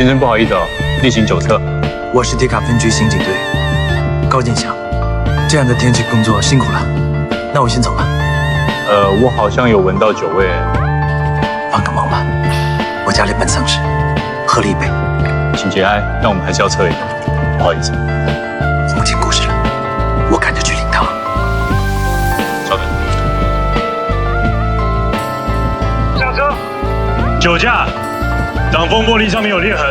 先生不好意思哦，例行酒测。我是迪卡分局刑警队高建祥，这样的天气工作辛苦了，那我先走了。我好像有闻到酒味。帮个忙吧，我家里办丧事，喝了一杯。请节哀，但我们还是要测一个，不好意思。母亲过世了，我赶着去灵堂。稍等。上车。酒驾，挡风玻璃上面有裂痕。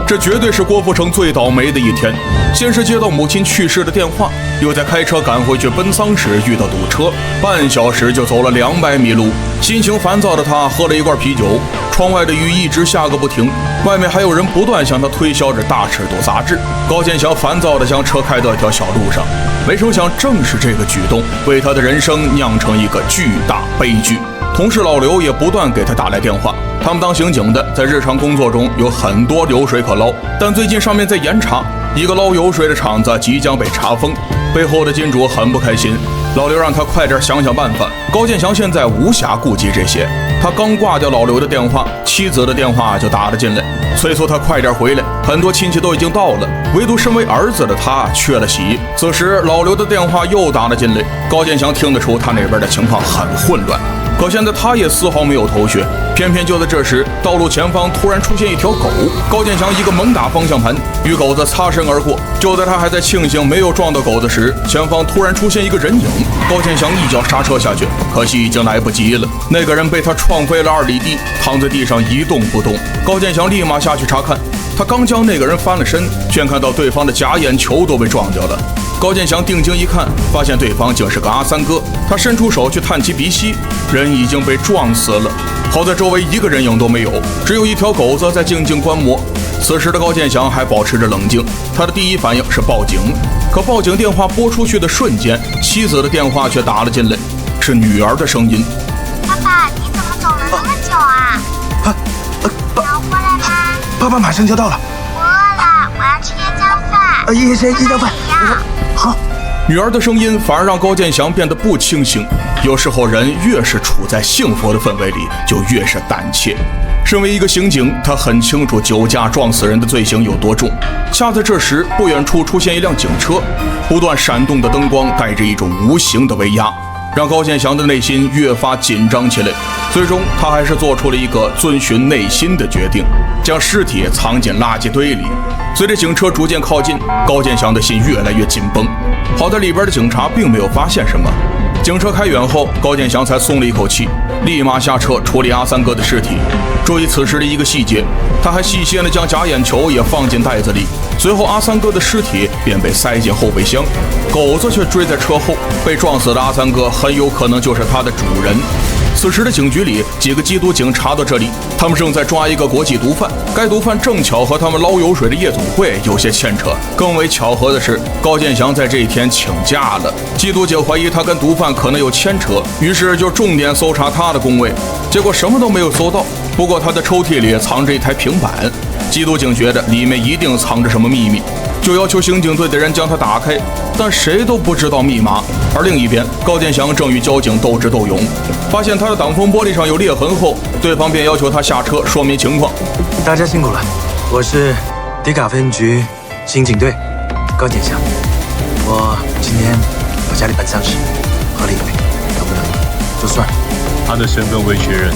这绝对是郭富城最倒霉的一天。先是接到母亲去世的电话，又在开车赶回去奔丧时遇到堵车，半小时就走了200米路。心情烦躁的他喝了一罐啤酒，窗外的雨一直下个不停，外面还有人不断向他推销着大尺度杂志。高建祥烦躁地将车开到一条小路上，没成想正是这个举动为他的人生酿成一个巨大悲剧。同事老刘也不断给他打来电话，他们当刑警的在日常工作中有很多油水可捞，但最近上面在严查，一个捞油水的厂子即将被查封，背后的金主很不开心，老刘让他快点想想办法。高建祥现在无暇顾及这些，他刚挂掉老刘的电话，妻子的电话就打了进来，催促他快点回来，很多亲戚都已经到了，唯独身为儿子的他缺了席。此时老刘的电话又打了进来，高建祥听得出他那边的情况很混乱，可现在他也丝毫没有头绪，偏偏就在这时，道路前方突然出现一条狗，高建祥一个猛打方向盘，与狗子擦身而过。就在他还在庆幸没有撞到狗子时，前方突然出现一个人影，高建祥一脚刹车下去，可惜已经来不及了，那个人被他撞飞了2里地，躺在地上一动不动。高建祥立马下去查看，他刚将那个人翻了身，却看到对方的假眼球都被撞掉了。高建祥定睛一看，发现对方竟是个阿三哥，他伸出手去探其鼻息，人已经被撞死了。好在周围一个人影都没有，只有一条狗子在静静观摩。此时的高建祥还保持着冷静，他的第一反应是报警，可报警电话拨出去的瞬间，妻子的电话却打了进来，是女儿的声音。爸爸，你怎么走了那么久啊？能回来吗？爸爸马上就到了。我饿了，我要吃椰浆饭。椰浆饭。好。女儿的声音反而让高建祥变得不清醒。有时候人越是处在幸福的氛围里，就越是胆怯。身为一个刑警，他很清楚酒驾撞死人的罪行有多重。恰在这时，不远处出现一辆警车，不断闪动的灯光带着一种无形的威压，让高建祥的内心越发紧张起来。最终他还是做出了一个遵循内心的决定，将尸体藏进垃圾堆里。随着警车逐渐靠近，高建祥的心越来越紧绷。好在里边的警察并没有发现什么。警车开远后，高建祥才松了一口气，立马下车处理阿三哥的尸体。注意此时的一个细节，他还细心地将假眼球也放进袋子里。随后阿三哥的尸体便被塞进后备箱，狗子却追在车后，被撞死的阿三哥很有可能就是他的主人。此时的警局里，几个缉毒警查到这里，他们正在抓一个国际毒贩，该毒贩正巧和他们捞油水的夜总会有些牵扯。更为巧合的是，高建祥在这一天请假了，缉毒警怀疑他跟毒贩可能有牵扯，于是就重点搜查他的工位，结果什么都没有搜到。不过他的抽屉里藏着一台平板，缉毒警觉得里面一定藏着什么秘密，就要求刑警队的人将它打开，但谁都不知道密码。而另一边，高建祥正与交警斗智斗勇，发现他的挡风玻璃上有裂痕后，对方便要求他下车说明情况。大家辛苦了，我是迪卡分局刑警队高建祥，我今天家里办丧事，喝了一杯，能不能就算了？他的身份未确认。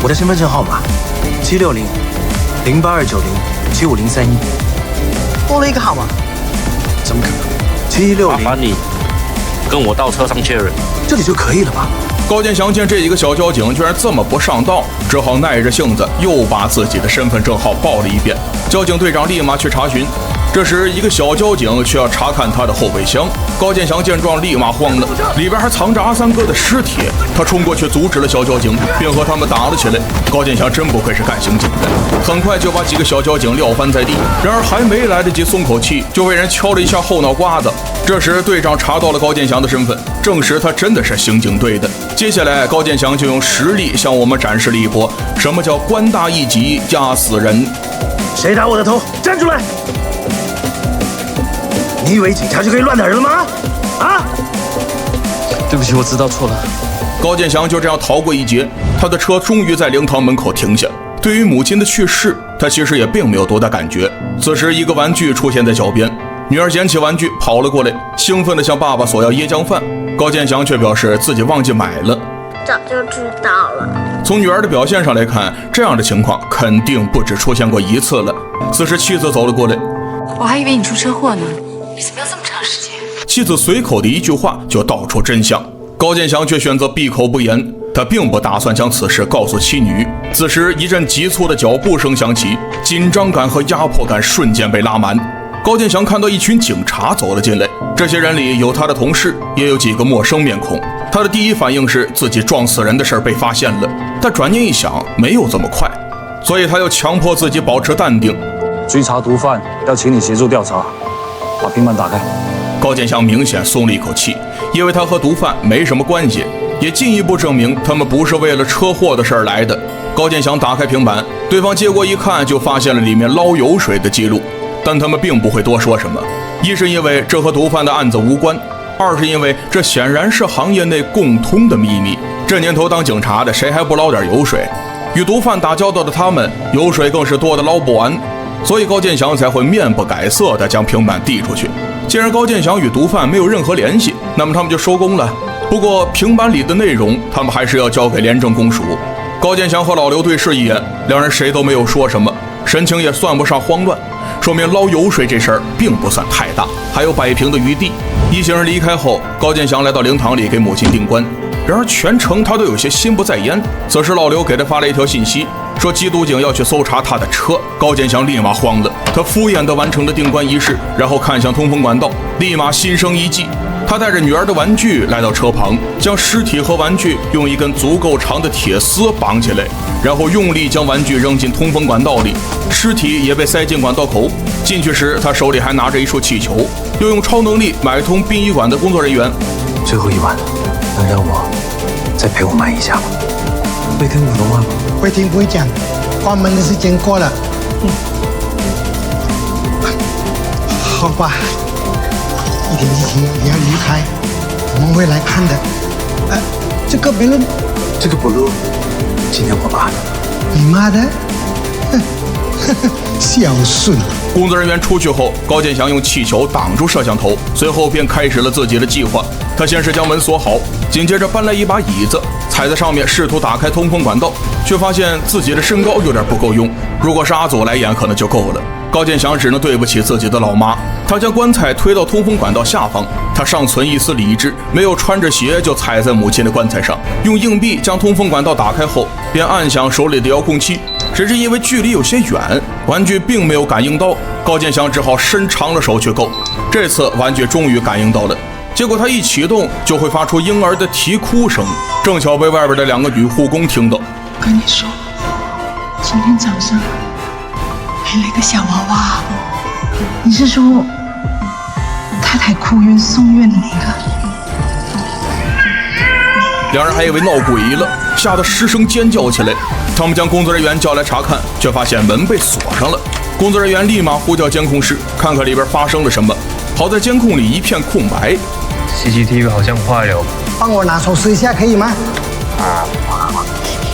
我的身份证号码760-08290-75031，多了一个号码，怎么可能？760，麻烦你跟我到车上确认，这里就可以了吧？高建祥见这一个小交警居然这么不上道，只好耐着性子又把自己的身份证号报了一遍。交警队长立马去查询，这时一个小交警却要查看他的后备箱。高建祥见状立马慌了，里边还藏着阿三哥的尸体，他冲过去阻止了小交警，并和他们打了起来。高建祥真不愧是干刑警的，很快就把几个小交警撂翻在地。然而还没来得及松口气，就被人敲了一下后脑瓜子。这时队长查到了高建祥的身份，证实他真的是刑警队的。接下来高建祥就用实力向我们展示了一波什么叫官大一级压死人。谁打我的头？站出来！你以为警察就可以乱打人了吗？啊！对不起，我知道错了。高建祥就这样逃过一劫，他的车终于在灵堂门口停下。对于母亲的去世，他其实也并没有多大感觉。此时，一个玩具出现在脚边，女儿捡起玩具跑了过来，兴奋地向爸爸索要椰浆饭。高建祥却表示自己忘记买了。早就知道了。从女儿的表现上来看，这样的情况肯定不止出现过一次了。此时，妻子走了过来，我还以为你出车祸呢，你怎么要这么长时间？妻子随口的一句话就道出真相，高建祥却选择闭口不言。他并不打算将此事告诉妻女。此时，一阵急促的脚步声响起，紧张感和压迫感瞬间被拉满。高建祥看到一群警察走了进来，这些人里有他的同事，也有几个陌生面孔。他的第一反应是自己撞死人的事被发现了，但转念一想，没有这么快，所以他又强迫自己保持淡定。追查毒贩，要请你协助调查。把平板打开。高建祥明显松了一口气，因为他和毒贩没什么关系，也进一步证明他们不是为了车祸的事儿来的。高建祥打开平板，对方接过一看，就发现了里面捞油水的记录，但他们并不会多说什么。一是因为这和毒贩的案子无关，二是因为这显然是行业内共通的秘密。这年头当警察的，谁还不捞点油水？与毒贩打交道的他们，油水更是多的捞不完，所以高建祥才会面不改色地将平板递出去。既然高建祥与毒贩没有任何联系，那么他们就收工了。不过平板里的内容，他们还是要交给廉政公署。高建祥和老刘对视一眼，两人谁都没有说什么，神情也算不上慌乱，说明捞油水这事儿并不算太大，还有摆平的余地。一行人离开后，高建祥来到灵堂里给母亲订棺，然而全程他都有些心不在焉。此时老刘给他发了一条信息，说缉毒警要去搜查他的车。高建祥立马慌了，他敷衍地完成了订棺仪式，然后看向通风管道，立马心生一计。他带着女儿的玩具来到车旁，将尸体和玩具用一根足够长的铁丝绑起来，然后用力将玩具扔进通风管道里，尸体也被塞进管道口。进去时，他手里还拿着一束气球，又用超能力买通殡仪馆的工作人员。最后一晚，能让我再陪我妈一下吗？会听普通话吗？会听不会讲，关门的时间过了。好吧，一点一滴也要离开，我们会来看的。这个没录，这个不录，今天我妈的。你妈的？孝顺。工作人员出去后，高建祥用气球挡住摄像头，随后便开始了自己的计划。他先是将门锁好，紧接着搬来一把椅子，踩在上面试图打开通风管道，却发现自己的身高有点不够用，如果是阿祖来演可能就够了。高建祥只能对不起自己的老妈，他将棺材推到通风管道下方，他尚存一丝理智，没有穿着鞋就踩在母亲的棺材上，用硬币将通风管道打开后，便按响手里的遥控器。只是因为距离有些远，玩具并没有感应到，高建祥只好伸长了手去够。这次玩具终于感应到了，结果他一启动就会发出婴儿的啼哭声，正巧被外边的两个女护工听到。跟你说，今天早上来了一个小娃娃，你是说太太哭晕送院的那个？两人还以为闹鬼了，吓得失声尖叫起来。他们将工作人员叫来查看，却发现门被锁上了。工作人员立马呼叫监控室，看看里边发生了什么。好在监控里一片空白。CCTV 好像坏了，帮我拿手试一下可以吗？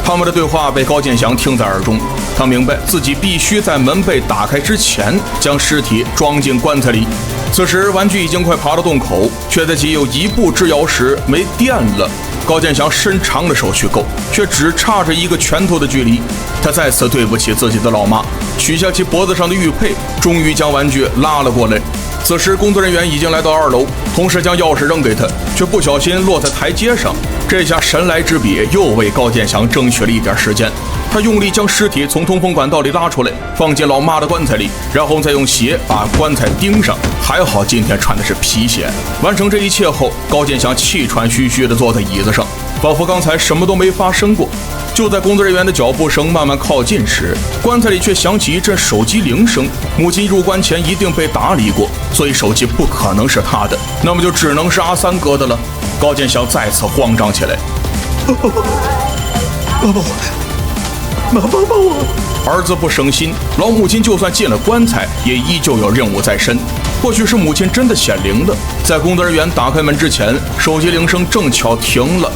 他们的对话被高建祥听在耳中，他明白自己必须在门被打开之前将尸体装进棺材里。此时玩具已经快爬到洞口，却在其有一步之遥时没电了。高建祥伸长了手去够，却只差着一个拳头的距离。他再次对不起自己的老妈，取下其脖子上的玉佩，终于将玩具拉了过来。此时工作人员已经来到2楼，同时将钥匙扔给他，却不小心落在台阶上。这下神来之笔又为高建祥争取了一点时间。他用力将尸体从通风管道里拉出来，放进老妈的棺材里，然后再用鞋把棺材钉上。还好今天穿的是皮鞋。完成这一切后，高建祥气喘吁吁地坐在椅子上，仿佛刚才什么都没发生过。就在工作人员的脚步声慢慢靠近时，棺材里却响起一阵手机铃声。母亲入棺前一定被打理过，所以手机不可能是他的，那么就只能是阿三哥的了。高建祥再次慌张起来。妈妈帮我！儿子不省心，老母亲就算进了棺材，也依旧有任务在身。或许是母亲真的显灵了，在工作人员打开门之前，手机铃声正巧停了。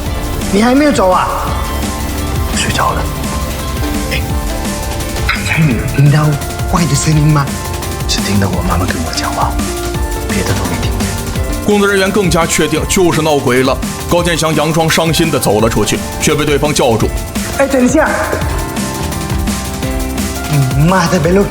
你还没有走啊？睡着了。刚才你听到怪的声音吗？只听到我妈妈跟我讲话，别的都没听见。工作人员更加确定就是闹鬼了。高建祥佯装伤心地走了出去，却被对方叫住。哎，等一下！妈的，别录！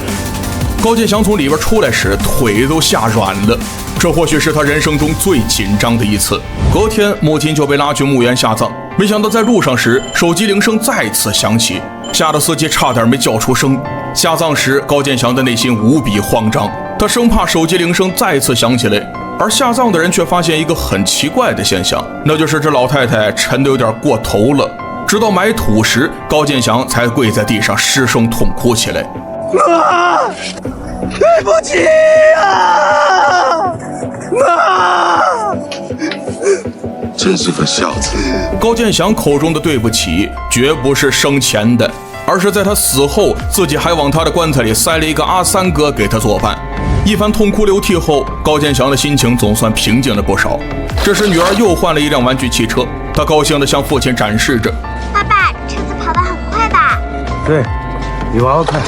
高建祥从里边出来时，腿都吓软了。这或许是他人生中最紧张的一次。隔天，母亲就被拉去墓园下葬。没想到在路上时，手机铃声再次响起，吓得司机差点没叫出声。下葬时，高建祥的内心无比慌张，他生怕手机铃声再次响起来。而下葬的人却发现一个很奇怪的现象，那就是这老太太沉得有点过头了。直到埋土时，高建祥才跪在地上失声痛哭起来。妈，对不起啊！妈，真是个孝子。高建祥口中的对不起，绝不是生前的，而是在他死后，自己还往他的棺材里塞了一个阿三哥给他作伴。一番痛哭流涕后，高建祥的心情总算平静了不少。这时，女儿又换了一辆玩具汽车，他高兴地向父亲展示着：“爸爸，车子跑得很快吧？”“对，比娃娃快。”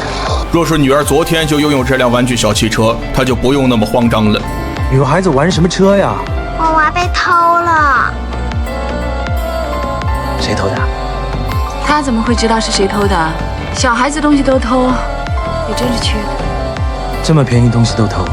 若是女儿昨天就拥有这辆玩具小汽车，他就不用那么慌张了。女孩子玩什么车呀？我娃被偷了。谁偷的？他怎么会知道是谁偷的？小孩子东西都偷，也真是缺德。这么便宜东西都偷，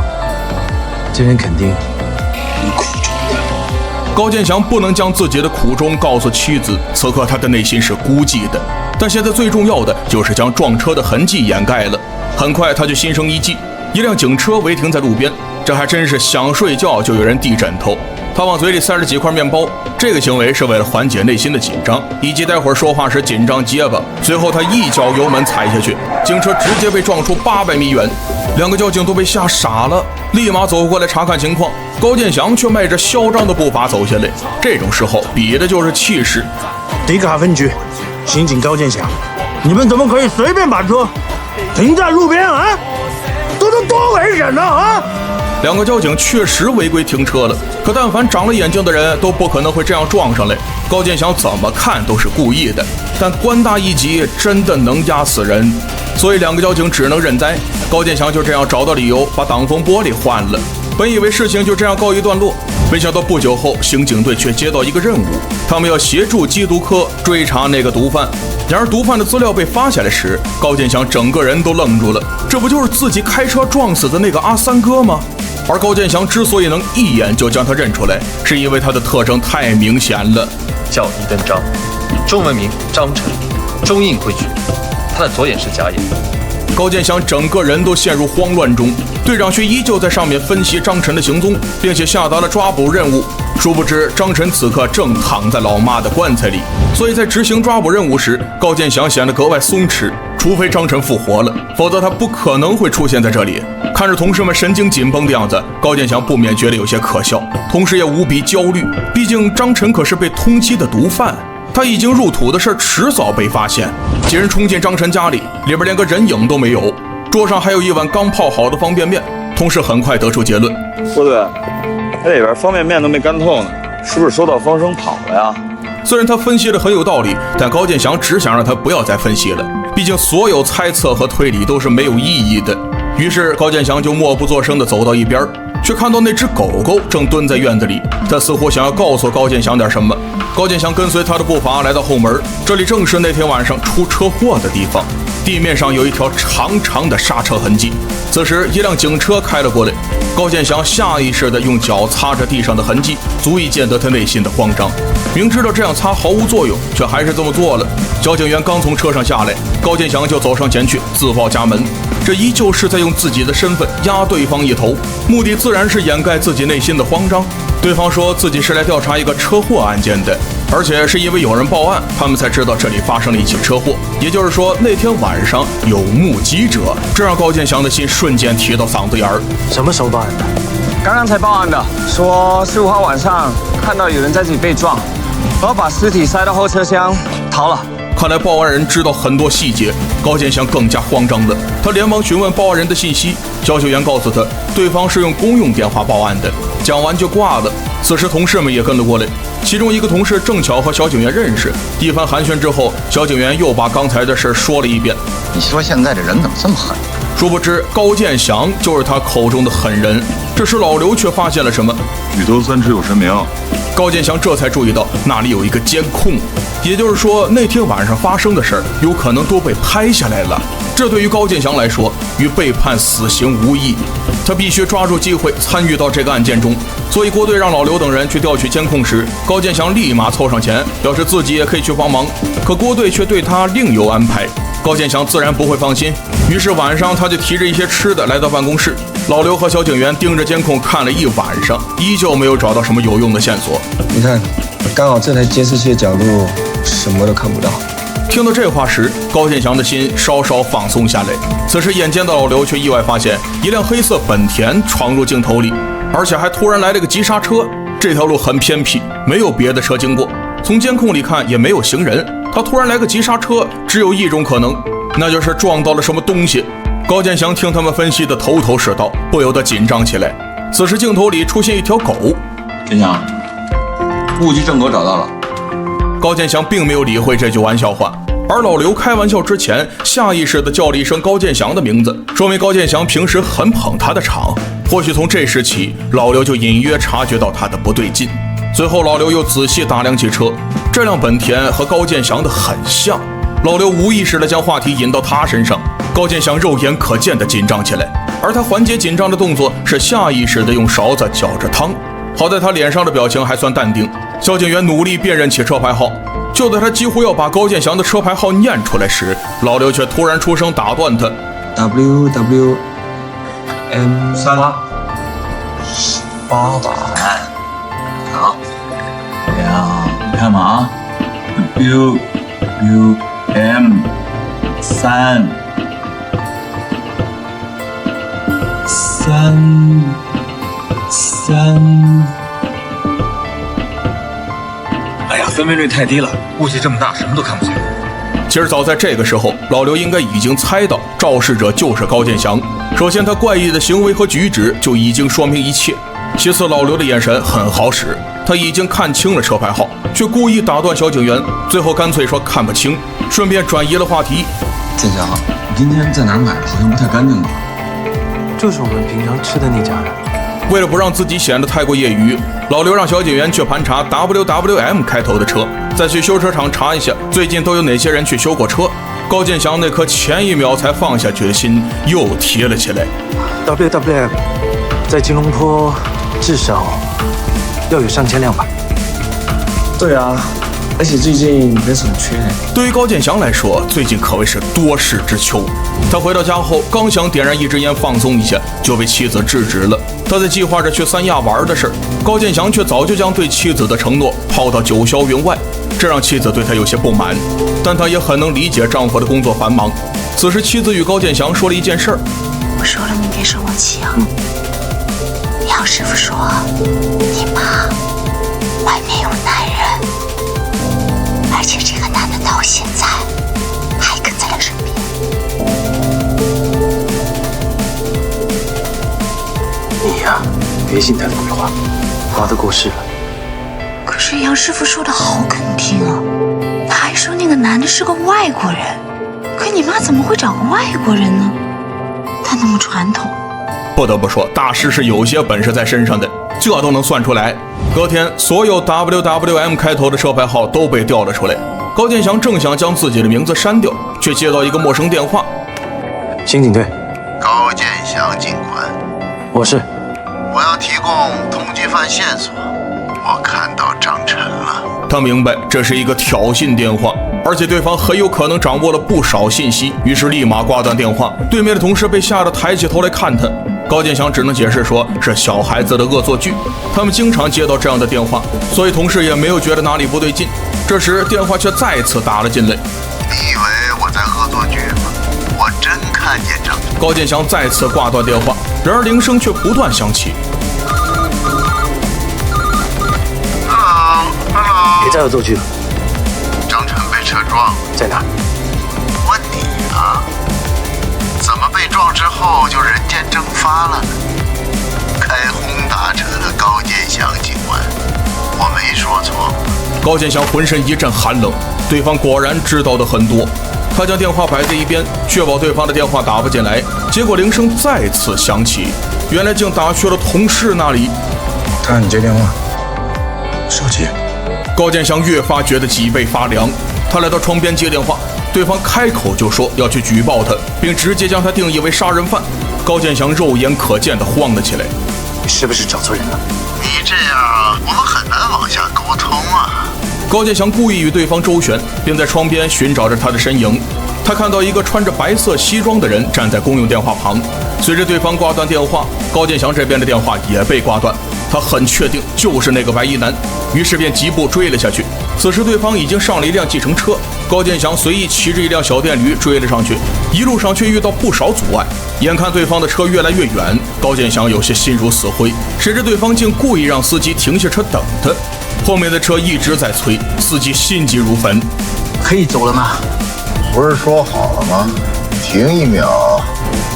这人肯定有苦衷的。高建祥不能将自己的苦衷告诉妻子，此刻他的内心是孤寂的。但现在最重要的就是将撞车的痕迹掩盖了。很快他就心生一计，一辆警车违停在路边，这还真是想睡觉就有人递枕头。他往嘴里塞了几块面包，这个行为是为了缓解内心的紧张，以及待会儿说话时紧张结巴。随后他一脚油门踩下去，警车直接被撞出800米远。两个交警都被吓傻了，立马走过来查看情况。高建祥却迈着嚣张的步伐走下来，这种时候比的就是气势。迪卡分局刑警高建祥，你们怎么可以随便把车停在路边啊？这都多危险啊！两个交警确实违规停车了，可但凡长了眼睛的人都不可能会这样撞上来。高建祥怎么看都是故意的，但官大一级真的能压死人，所以两个交警只能认栽。高建祥就这样找到理由，把挡风玻璃换了。本以为事情就这样告一段落，没想到不久后，刑警队却接到一个任务，他们要协助缉毒科追查那个毒贩。然而毒贩的资料被发下来时，高建祥整个人都愣住了，这不就是自己开车撞死的那个阿三哥吗？而高建祥之所以能一眼就将他认出来，是因为他的特征太明显了。叫一登章，中文名张晨，中印汇聚，他的左眼是假眼。高建祥整个人都陷入慌乱中，队长却依旧在上面分析张晨的行踪，并且下达了抓捕任务。殊不知张晨此刻正躺在老妈的棺材里，所以在执行抓捕任务时，高建祥显得格外松弛。除非张晨复活了，否则他不可能会出现在这里。看着同事们神经紧绷的样子，高建祥不免觉得有些可笑，同时也无比焦虑。毕竟张晨可是被通缉的毒贩，他已经入土的事迟早被发现。几人冲进张晨家里，里边连个人影都没有，桌上还有一碗刚泡好的方便面。同事很快得出结论：不对，这里边方便面都没干透呢，是不是收到风声跑了呀？虽然他分析的很有道理，但高建祥只想让他不要再分析了，毕竟所有猜测和推理都是没有意义的。于是高建祥就默不作声地走到一边，却看到那只狗狗正蹲在院子里，他似乎想要告诉高建祥点什么。高建祥跟随他的步伐来到后门，这里正是那天晚上出车祸的地方，地面上有一条长长的刹车痕迹。此时一辆警车开了过来，高建祥下意识地用脚擦着地上的痕迹，足以见得他内心的慌张。明知道这样擦毫无作用，却还是这么做了。交警员刚从车上下来，高建祥就走上前去自报家门，这依旧是在用自己的身份压对方一头，目的自然是掩盖自己内心的慌张。对方说自己是来调查一个车祸案件的，而且是因为有人报案，他们才知道这里发生了一起车祸。也就是说，那天晚上有目击者，这让高建祥的心瞬间提到嗓子眼儿。什么时候报案的？刚刚才报案的，说15号晚上看到有人在这里被撞，然后把尸体塞到后车厢逃了。看来报案人知道很多细节，高建祥更加慌张了。他连忙询问报案人的信息，交警员告诉他，对方是用公用电话报案的。讲完就挂了。此时同事们也跟了过来，其中一个同事正巧和小警员认识。一番寒暄之后，小警员又把刚才的事说了一遍。你说现在这人怎么这么狠？殊不知高建祥就是他口中的狠人。这时老刘却发现了什么？举头三尺有神明。高建祥这才注意到那里有一个监控，也就是说那天晚上发生的事儿有可能都被拍下来了。这对于高建祥来说与被判死刑无异，他必须抓住机会参与到这个案件中。所以郭队让老刘等人去调取监控时，高建祥立马凑上前，表示自己也可以去帮忙。可郭队却对他另有安排，高建祥自然不会放心。于是晚上他就提着一些吃的来到办公室，老刘和小警员盯着监控看了一晚上，依旧没有找到什么有用的线索。你看，刚好这台监视器的角度什么都看不到。听到这话时，高建祥的心稍稍放松下来。此时眼尖的老刘却意外发现一辆黑色本田闯入镜头里，而且还突然来了个急刹车。这条路很偏僻，没有别的车经过，从监控里看也没有行人，他突然来个急刹车，只有一种可能，那就是撞到了什么东西。高建祥听他们分析的头头是道，不由得紧张起来。此时镜头里出现一条狗。建祥，目击证狗找到了。高建祥并没有理会这句玩笑话，而老刘开玩笑之前下意识地叫了一声高建祥的名字，说明高建祥平时很捧他的场。或许从这时起，老刘就隐约察觉到他的不对劲。随后老刘又仔细打量起车，这辆本田和高建祥的很像。老刘无意识地将话题引到他身上，高建祥肉眼可见地紧张起来，而他缓解紧张的动作是下意识地用勺子搅着汤。好在他脸上的表情还算淡定，交警员努力辨认起车牌号。就在他几乎要把高建祥的车牌号念出来时，老刘却突然出声打断他。WWM 38吧。好，你看嘛啊 ，WM 3。哎呀，分辨率太低了，雾气这么大，什么都看不见。其实早在这个时候，老刘应该已经猜到肇事者就是高建祥。首先，他怪异的行为和举止就已经说明一切。其次，老刘的眼神很好使，他已经看清了车牌号，却故意打断小警员，最后干脆说看不清，顺便转移了话题。建祥，你今天在哪儿买的？好像不太干净吧？就是我们平常吃的那家的。为了不让自己显得太过业余，老刘让小警员去盘查 WWM 开头的车，再去修车厂查一下最近都有哪些人去修过车。高建祥那颗前一秒才放下决心又提了起来。WWM 在吉隆坡至少要有3000辆吧？对啊，而且最近没什么缺。对于高建祥来说，最近可谓是多事之秋。他回到家后，刚想点燃一支烟放松一下，就被妻子制止了。他在计划着去三亚玩的事，高建祥却早就将对妻子的承诺抛到九霄云外，这让妻子对他有些不满。但他也很能理解丈夫的工作繁忙。此时，妻子与高建祥说了一件事儿：我说了，你别生我气啊。杨师傅说，你妈外面有男人，而且这个男的到现在还跟在他身边。你呀，别信他的鬼话，妈都过世了。可是杨师傅说的好肯定啊，他还说那个男的是个外国人。可你妈怎么会找个外国人呢？他那么传统。不得不说，大师是有些本事在身上的，这都能算出来。隔天，所有 WWM 开头的车牌号都被调了出来。高建祥正想将自己的名字删掉，却接到一个陌生电话。刑警队，高建祥警官，我是。我要提供通缉犯线索。我看到张晨了。他明白这是一个挑衅电话，而且对方很有可能掌握了不少信息，于是立马挂断电话。对面的同事被吓得抬起头来看他。高建祥只能解释说是小孩子的恶作剧，他们经常接到这样的电话，所以同事也没有觉得哪里不对劲。这时电话却再次打了进来。你以为我在恶作剧吗？我真看见张晨。高建祥再次挂断电话，然而铃声却不断响起。别再恶作剧了。张晨被车撞了，在哪？问你啊，怎么被撞之后就人间蒸发了呢？开轰大车的高建祥警官，我没说错。高建祥浑身一阵寒冷，对方果然知道的很多。他将电话摆在一边，确保对方的电话打不进来，结果铃声再次响起，原来竟打去了同事那里。他让你接电话，手机。高建祥越发觉得脊背发凉，他来到窗边接电话，对方开口就说要去举报他，并直接将他定义为杀人犯。高建祥肉眼可见地慌了起来。你是不是找错人了？你这样，我们很难往下沟通啊。高建祥故意与对方周旋，并在窗边寻找着他的身影。他看到一个穿着白色西装的人站在公用电话旁。随着对方挂断电话，高建祥这边的电话也被挂断。他很确定就是那个白衣男，于是便疾步追了下去。此时对方已经上了一辆计程车，高建祥随意骑着一辆小电驴追了上去，一路上却遇到不少阻碍。眼看对方的车越来越远，高建祥有些心如死灰。谁知对方竟故意让司机停下车等他，后面的车一直在催，司机心急如焚。可以走了吗？不是说好了吗？停1秒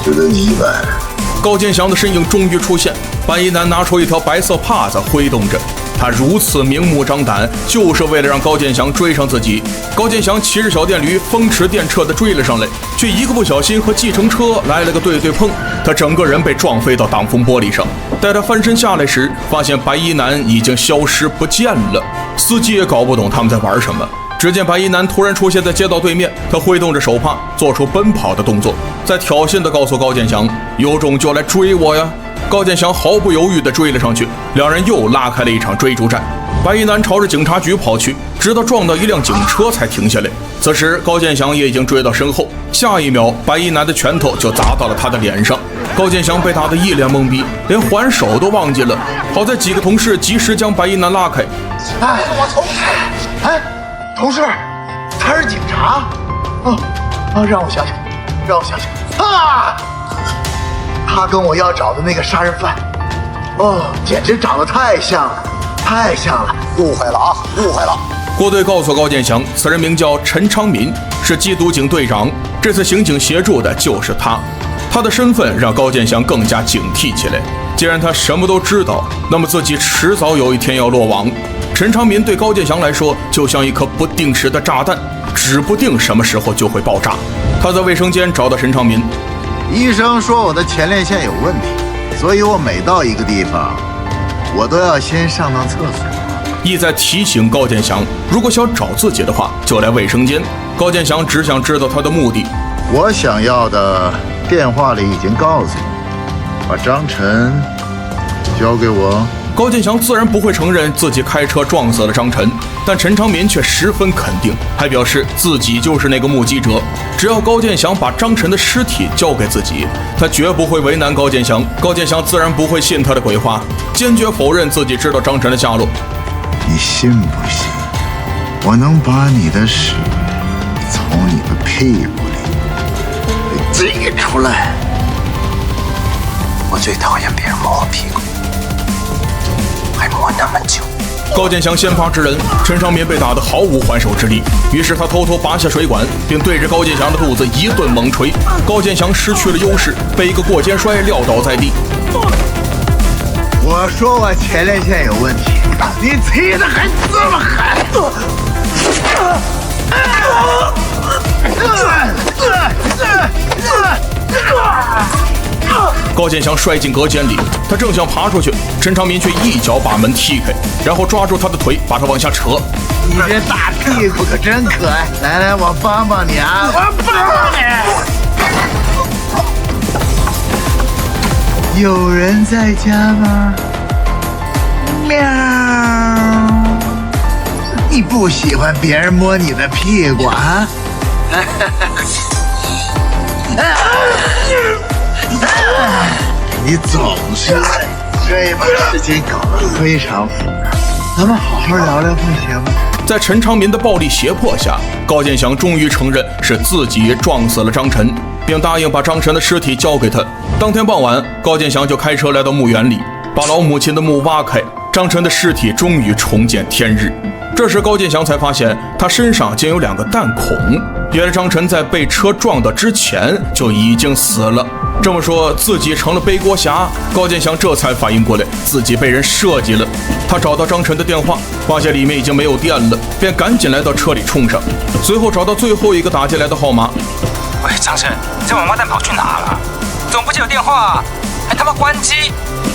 就得你100。高建祥的身影终于出现，白衣男拿出一条白色帕子挥动着，他如此明目张胆，就是为了让高建祥追上自己。高建祥骑着小电驴风驰电掣地追了上来，却一个不小心和计程车来了个对对碰，他整个人被撞飞到挡风玻璃上。待他翻身下来时，发现白衣男已经消失不见了，司机也搞不懂他们在玩什么。只见白衣男突然出现在街道对面，他挥动着手帕，做出奔跑的动作，在挑衅地告诉高建祥：“有种就来追我呀！”高建祥毫不犹豫地追了上去，两人又拉开了一场追逐战。白衣男朝着警察局跑去，直到撞到一辆警车才停下来。此时高建祥也已经追到身后，下一秒白衣男的拳头就砸到了他的脸上。高建祥被打得一脸懵逼，连还手都忘记了。好在几个同事及时将白衣男拉开。哎，我同事，哎，同事，他是警察。让我想想，他跟我要找的那个杀人犯，简直长得太像了，误会了。郭队告诉高建祥，此人名叫陈昌民，是缉毒警队长。这次刑警协助的就是他。他的身份让高建祥更加警惕起来。既然他什么都知道，那么自己迟早有一天要落网。陈昌民对高建祥来说就像一颗不定时的炸弹，指不定什么时候就会爆炸。他在卫生间找到陈昌民。医生说我的前列腺有问题，所以我每到一个地方，我都要先上厕所。意在提醒高建祥，如果想找自己的话，就来卫生间。高建祥只想知道他的目的。我想要的电话里已经告诉你，把张晨交给我。高建祥自然不会承认自己开车撞死了张晨，但陈昌民却十分肯定，还表示自己就是那个目击者。只要高建祥把张晨的尸体交给自己，他绝不会为难高建祥。高建祥自然不会信他的鬼话，坚决否认自己知道张晨的下落。你信不信我能把你的屎从你的屁股里给挤出来？我最讨厌别人摸我屁股，还摸那么久。高建祥先发制人，陈昌民被打得毫无还手之力，于是他偷偷拔下水管，并对着高建祥的肚子一顿猛捶。高建祥失去了优势，被一个过肩摔撂倒在地。我说我前列腺有问题，你踢得还这么狠！高建祥摔进隔间里，他正想爬出去，陈昌民却一脚把门踢开，然后抓住他的腿，把他往下扯。你这大屁股可真可爱，来，我帮帮你啊！我帮你。有人在家吗？喵。你不喜欢别人摸你的屁股啊？你总是这把事情搞得非常复杂，咱们好好聊聊不行吗？在陈昌民的暴力胁迫下，高建祥终于承认是自己撞死了张晨，并答应把张晨的尸体交给他。当天傍晚，高建祥就开车来到墓园里，把老母亲的墓挖开，张晨的尸体终于重见天日。这时高建祥才发现他身上竟有2个弹孔，原来张晨在被车撞到之前就已经死了。这么说自己成了背锅侠，高建祥这才反应过来自己被人设计了。他找到张晨的电话，发现里面已经没有电了，便赶紧来到车里冲上，随后找到最后一个打进来的号码。喂，张晨，这王八蛋跑去哪了？怎么不接我电话？还他妈关机！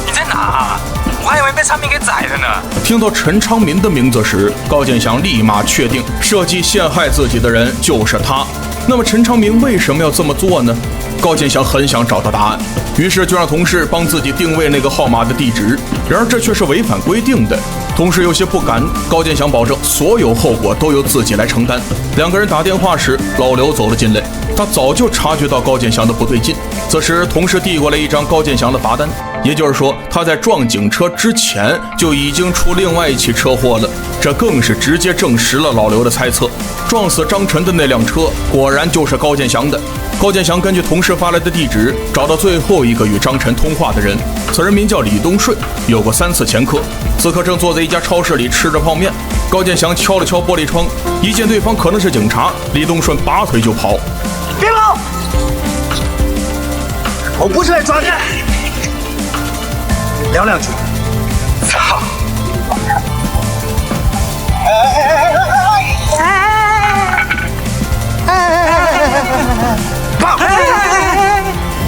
你在哪？我还以为被昌明给宰了呢。听到陈昌民的名字时，高建祥立马确定设计陷害自己的人就是他。那么陈昌民为什么要这么做呢？高建祥很想找到答案，于是就让同事帮自己定位那个号码的地址。然而这却是违反规定的，同事有些不敢。高建祥保证所有后果都由自己来承担。两个人打电话时，老刘走了进来，他早就察觉到高建祥的不对劲。此时同事递过来一张高建祥的罚单，也就是说他在撞警车之前就已经出另外一起车祸了。这更是直接证实了老刘的猜测，撞死张晨的那辆车果然就是高建祥的。高建祥根据同事发来的地址找到最后一个与张晨通话的人，此人名叫李东顺，有过3次前科，此刻正坐在一家超市里吃着泡面。高建祥敲了敲玻璃窗，一见对方可能是警察，李东顺拔腿就跑。别跑！我不是来抓你，聊两句。操！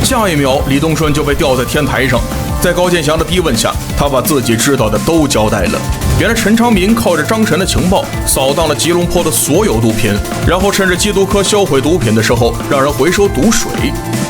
下一秒，李东顺就被吊在天台上。在高建祥的逼问下，他把自己知道的都交代了。原来陈昌民靠着张晨的情报扫荡了吉隆坡的所有毒品，然后趁着缉毒科销毁毒品的时候让人回收毒水。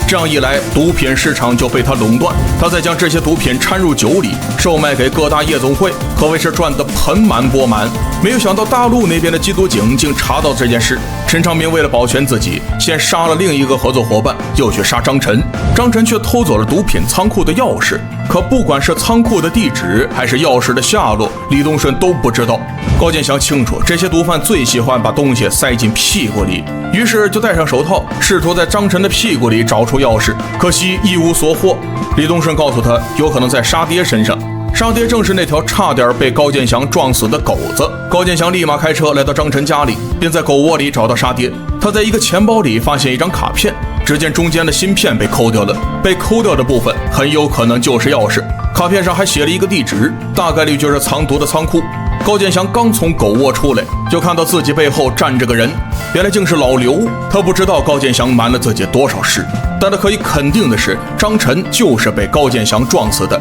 这样一来，毒品市场就被他垄断，他再将这些毒品掺入酒里，售卖给各大夜总会，可谓是赚得盆满钵满。没有想到大陆那边的缉毒警竟查到这件事，陈昌明为了保全自己，先杀了另一个合作伙伴，又去杀张晨。张晨却偷走了毒品仓库的钥匙，可不管是仓库的地址还是钥匙的下落，李东顺都不知道。高建祥清楚这些毒贩最喜欢把东西塞进屁股里，于是就戴上手套，试图在张晨的屁股里找出钥匙，可惜一无所获。李东顺告诉他，有可能在沙爹身上，沙爹正是那条差点被高建祥撞死的狗子。高建祥立马开车来到张晨家里，并在狗窝里找到沙爹。他在一个钱包里发现一张卡片，只见中间的芯片被抠掉了，被抠掉的部分很有可能就是钥匙。卡片上还写了一个地址，大概率就是藏毒的仓库。高建祥刚从狗窝出来，就看到自己背后站着个人，原来竟是老刘。他不知道高建祥瞒了自己多少事，但他可以肯定的是，张晨就是被高建祥撞死的。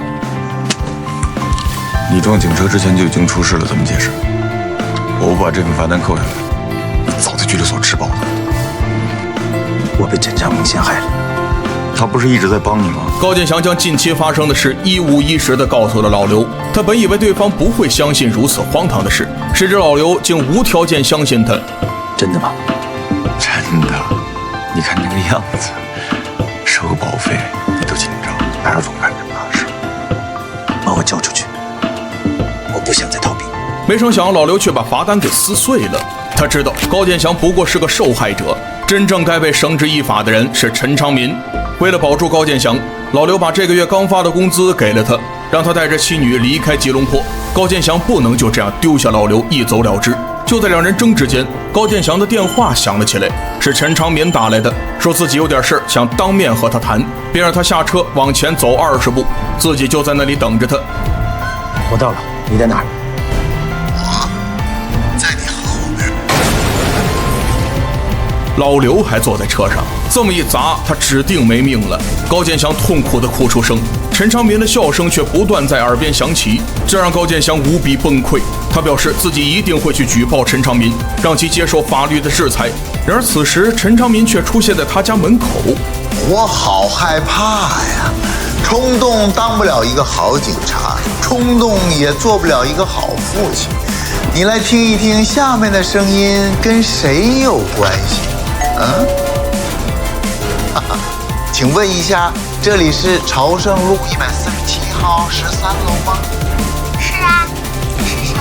你撞警车之前就已经出事了，怎么解释？我不把这份罚单扣下来，你早在拘留所吃饱了。我被陈昌明陷害了。他不是一直在帮你吗？高建祥将近期发生的事一五一十地告诉了老刘。他本以为对方不会相信如此荒唐的事，谁知老刘竟无条件相信他。真的吗？真的。你看那个样子，收个保费你都紧张，哪有总干这么大事？把我交出去，我不想再逃避。没成想老刘却把罚单给撕碎了。他知道高建祥不过是个受害者，真正该被绳之以法的人是陈昌民。为了保住高建祥，老刘把这个月刚发的工资给了他，让他带着妻女离开吉隆坡。高建祥不能就这样丢下老刘一走了之。就在两人争执间，高建祥的电话响了起来，是陈昌民打来的，说自己有点事想当面和他谈，便让他下车往前走20步，自己就在那里等着他。我到了，你在哪儿？我在你后边。老刘还坐在车上，这么一砸，他指定没命了。高建祥痛苦地哭出声，陈昌民的笑声却不断在耳边响起，这让高建祥无比崩溃。他表示自己一定会去举报陈昌民，让其接受法律的制裁。然而此时陈昌民却出现在他家门口。我好害怕呀！冲动当不了一个好警察，冲动也做不了一个好父亲。你来听一听下面的声音跟谁有关系？请问一下，这里是朝圣路147号13楼吗？是啊，是谁？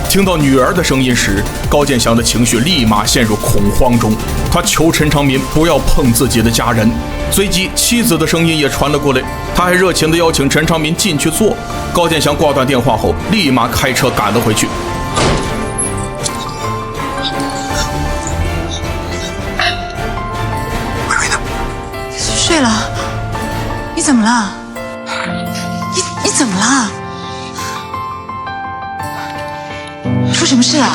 听到女儿的声音时，高建祥的情绪立马陷入恐慌中。他求陈昌民不要碰自己的家人。随即妻子的声音也传了过来，他还热情地邀请陈昌民进去坐。高建祥挂断电话后，立马开车赶了回去。睡了？你怎么了？你怎么了？出什么事了？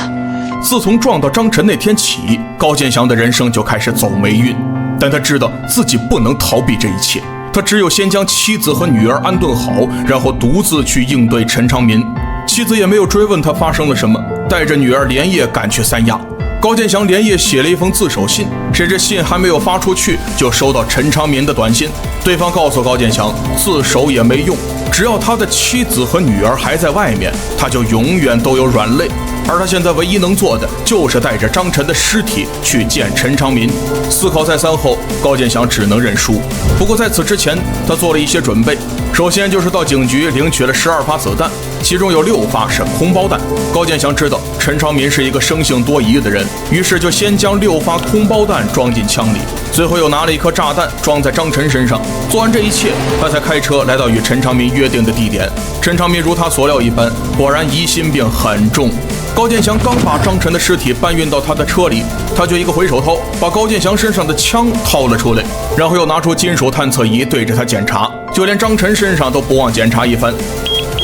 自从撞到张晨那天起，高建祥的人生就开始走霉运。但他知道自己不能逃避这一切，他他只有先将妻子和女儿安顿好，然后独自去应对陈长民。妻子也没有追问他发生了什么，带着女儿连夜赶去三亚。高建祥连夜写了一封自首信，谁知信还没有发出去，就收到陈长民的短信。对方告诉高建祥，自首也没用，只要他的妻子和女儿还在外面，他就永远都有软肋。而他现在唯一能做的，就是带着张晨的尸体去见陈长民。思考再三后，高建祥只能认输。不过在此之前，他做了一些准备。首先就是到警局领取了12发子弹，其中有6发是空包弹。高建祥知道陈长民是一个生性多疑的人，于是就先将6发空包弹装进枪里，随后又拿了一颗炸弹装在张晨身上。做完这一切，他才开车来到与陈长民约定的地点。陈长民如他所料一般，果然疑心病很重。高建祥刚把张晨的尸体搬运到他的车里，他就一个回手掏，把高建祥身上的枪掏了出来，然后又拿出金属探测仪对着他检查，就连张晨身上都不忘检查一番。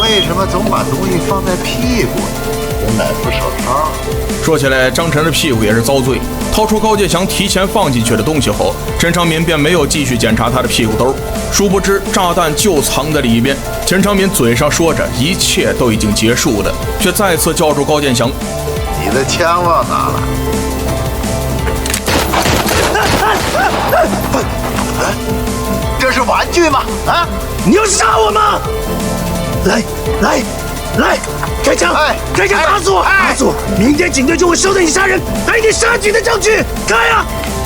为什么总把东西放在屁股呢？跟买副手套。说起来，张晨的屁股也是遭罪。掏出高建祥提前放进去的东西后，陈长民便没有继续检查他的屁股兜，殊不知炸弹就藏在里边。陈长民嘴上说着一切都已经结束了，却再次叫住高建祥：“你的枪忘拿了？”这是玩具吗？啊！你要杀我吗？来，开枪！开枪打死我！打死我！明天警队就会收到你杀人还你杀警的证据！开啊！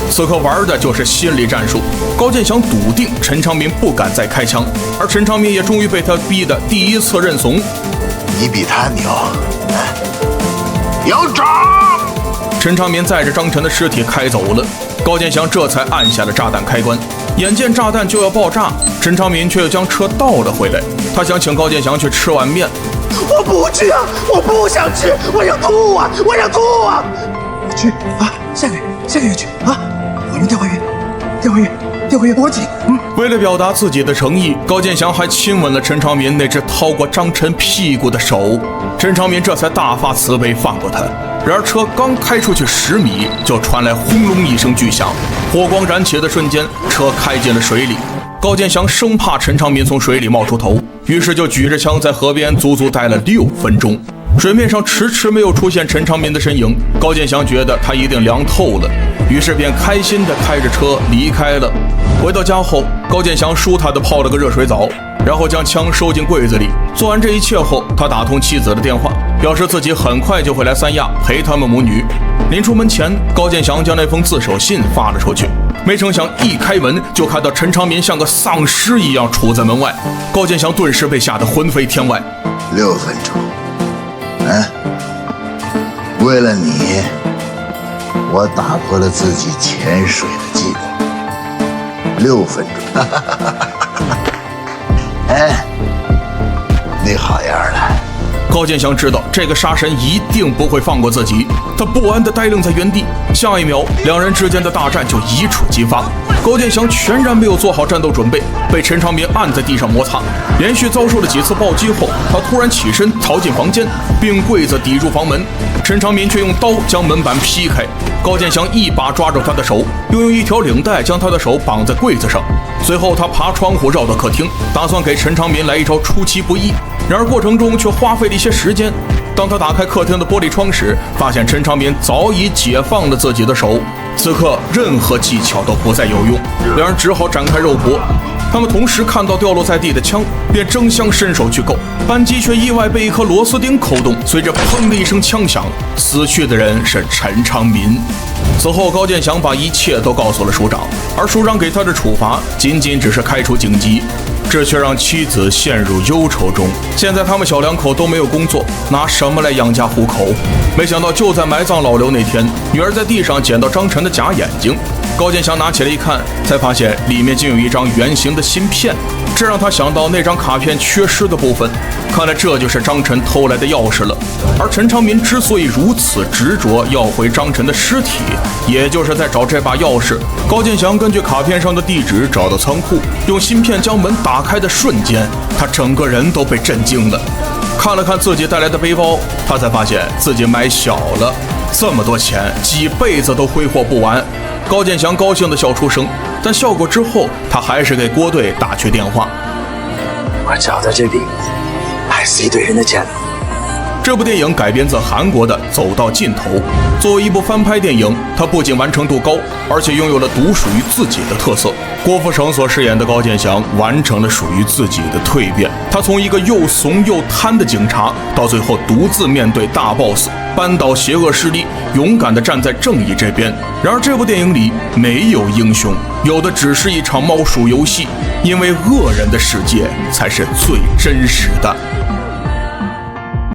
此刻玩的就是心理战术。高建祥笃定陈长民不敢再开枪，而陈长民也终于被他逼得第一次认怂。你比他牛，有种！陈长民载着张晨的尸体开走了，高建祥这才按下了炸弹开关。眼见炸弹就要爆炸，陈长民却又将车倒了回来。他想请高建祥去吃碗面。我不去啊！我不想吃，我要吐啊！我要吐啊！去啊！下个月去啊！我们调回约，我请。为了表达自己的诚意，高建祥还亲吻了陈长民那只掏过张晨屁股的手。陈长民这才大发慈悲放过他。然而车刚开出去10米，就传来轰隆一声巨响，火光燃起的瞬间，车开进了水里。高建祥生怕陈长民从水里冒出头，于是就举着枪在河边足足待了6分钟。水面上迟迟没有出现陈长民的身影，高建祥觉得他一定凉透了，于是便开心地开着车离开了。回到家后，高建祥舒坦地泡了个热水澡，然后将枪收进柜子里。做完这一切后，他打通妻子的电话，表示自己很快就会来三亚陪他们母女。临出门前，高建祥将那封自首信发了出去，没成想一开门就看到陈长民像个丧尸一样杵在门外。高建祥顿时被吓得魂飞天外。6分钟，为了你，我打破了自己潜水的记录。6分钟，你好样的！高建祥知道这个杀神一定不会放过自己，他不安地呆愣在原地。下一秒，两人之间的大战就一触即发。高建祥全然没有做好战斗准备，被陈长民按在地上摩擦。连续遭受了几次暴击后，他突然起身逃进房间，并柜子抵住房门。陈长民却用刀将门板劈开。高建祥一把抓住他的手，又用一条领带将他的手绑在柜子上。随后他爬窗户绕到客厅，打算给陈长民来一招出其不意。然而过程中却花费了一些时间。当他打开客厅的玻璃窗时，发现陈长民早已解放了自己的手。此刻任何技巧都不再有用，两人只好展开肉搏。他们同时看到掉落在地的枪，便争相伸手去够，扳机却意外被一颗螺丝钉扣动，随着砰的一声枪响，死去的人是陈长民。此后，高建祥把一切都告诉了署长，而署长给他的处罚仅仅只是开除警籍，这却让妻子陷入忧愁中。现在他们小两口都没有工作，拿什么来养家糊口？没想到就在埋葬老刘那天，女儿在地上捡到张晨的假眼睛。高建祥拿起来一看，才发现里面竟有一张圆形的芯片，这让他想到那张卡片缺失的部分。看来这就是张晨偷来的钥匙了。而陈长民之所以如此执着要回张晨的尸体，也就是在找这把钥匙。高建祥根据卡片上的地址找到仓库，用芯片将门打开的瞬间，他整个人都被震惊了。看了看自己带来的背包，他才发现自己买小了，这么多钱几辈子都挥霍不完。高建祥高兴地笑出声，但笑过之后，他还是给郭队打去电话。我找到这笔害死一堆人的钱。这部电影改编自韩国的《走到尽头》，作为一部翻拍电影，它不仅完成度高，而且拥有了独属于自己的特色。郭富城所饰演的高建祥完成了属于自己的蜕变，他从一个又怂又贪的警察，到最后独自面对大 boss， 扳倒邪恶势力，勇敢地站在正义这边。然而这部电影里没有英雄，有的只是一场猫鼠游戏，因为恶人的世界才是最真实的。